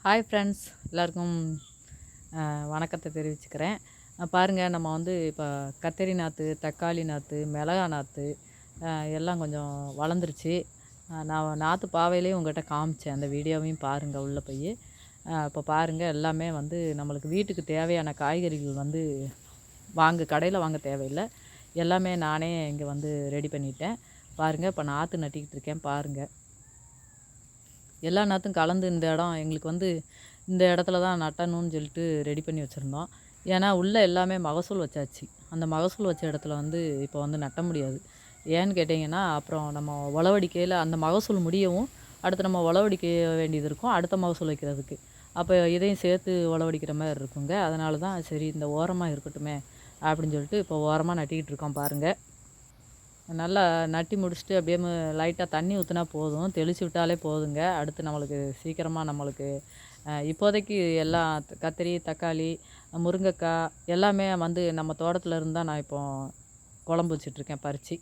Hi friends, எல்லாருக்கும் வணக்கத்தை தெரிவிச்சுக்கிறேன். பாருங்கள், நம்ம வந்து இப்போ கத்தரி நாற்று, தக்காளி நாற்று, மிளகா நாற்று எல்லாம் கொஞ்சம் வளர்ந்துருச்சு. நான் நாற்று பாவையிலேயே உங்கள்கிட்ட காமிச்சேன், அந்த வீடியோவையும் பாருங்கள் உள்ளே போய். இப்போ பாருங்கள், எல்லாமே வந்து நம்மளுக்கு வீட்டுக்கு தேவையான காய்கறிகள் வந்து கடையில் வாங்க தேவையில்லை. எல்லாமே நானே இங்கே வந்து ரெடி பண்ணிட்டேன். பாருங்கள், இப்போ நாற்று நட்டிக்கிட்டு இருக்கேன். பாருங்கள், எல்லா நாற்றும் கலந்து இந்த இடம் எங்களுக்கு வந்து இந்த இடத்துல தான் நட்டணும்னு சொல்லிட்டு ரெடி பண்ணி வச்சுருந்தோம். ஏன்னா உள்ளே எல்லாமே மகசூல் வச்சாச்சு. அந்த மகசூல் வச்ச இடத்துல வந்து இப்போ வந்து நட்ட முடியாது. ஏன்னு கேட்டிங்கன்னா, அப்புறம் நம்ம உழவடிக்கையில் அந்த மகசூல் முடியவும் அடுத்து நம்ம உழவடிக்க வேண்டியது இருக்கும், அடுத்த மகசூல் வைக்கிறதுக்கு. அப்போ இதையும் சேர்த்து உழவடிக்கிற மாதிரி இருக்குங்க. அதனால தான் சரி இந்த ஓரமாக இருக்கட்டுமே அப்படின்னு சொல்லிட்டு இப்போ ஓரமாக நட்டிக்கிட்டு இருக்கோம். பாருங்கள், நல்லா நட்டி முடிச்சுட்டு அப்படியே லைட்டாக தண்ணி ஊற்றினா போதும், தெளித்து விட்டாலே போதுங்க. அடுத்து நம்மளுக்கு சீக்கிரமாக நம்மளுக்கு இப்போதைக்கு எல்லாம் கத்திரி, தக்காளி, முருங்கைக்காய் எல்லாமே வந்து நம்ம தோட்டத்தில் இருந்து தான் நான் இப்போ குழம்பு வச்சிட்ருக்கேன் பறித்து.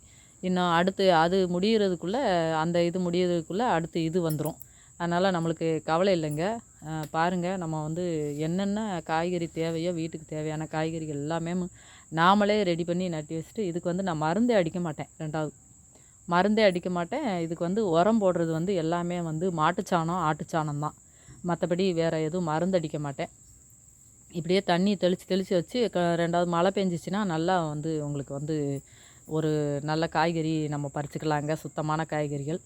இன்னும் அடுத்து அது முடிகிறதுக்குள்ளே அந்த இது முடிகிறதுக்குள்ளே அடுத்து இது வந்துடும். அதனால் நம்மளுக்கு கவலை இல்லைங்க. பாருங்கள், நம்ம வந்து என்னென்ன காய்கறி தேவையோ வீட்டுக்கு தேவையான காய்கறிகள் எல்லாமே நாமளே ரெடி பண்ணி நட்டி வச்சுட்டு, இதுக்கு வந்து நான் மருந்தே அடிக்க மாட்டேன். 2வது மருந்தே அடிக்க மாட்டேன். இதுக்கு வந்து உரம் போடுறது வந்து எல்லாமே வந்து மாட்டுச்சாணம், ஆட்டுச்சாணம் தான். மற்றபடி வேறு எதுவும் மருந்து அடிக்க மாட்டேன். இப்படியே தண்ணி தெளித்து தெளித்து வச்சு 2வது மழை பெஞ்சிச்சின்னா நல்லா வந்து உங்களுக்கு வந்து ஒரு நல்ல காய்கறி நம்ம பறிச்சுக்கலாங்க, சுத்தமான காய்கறிகள்.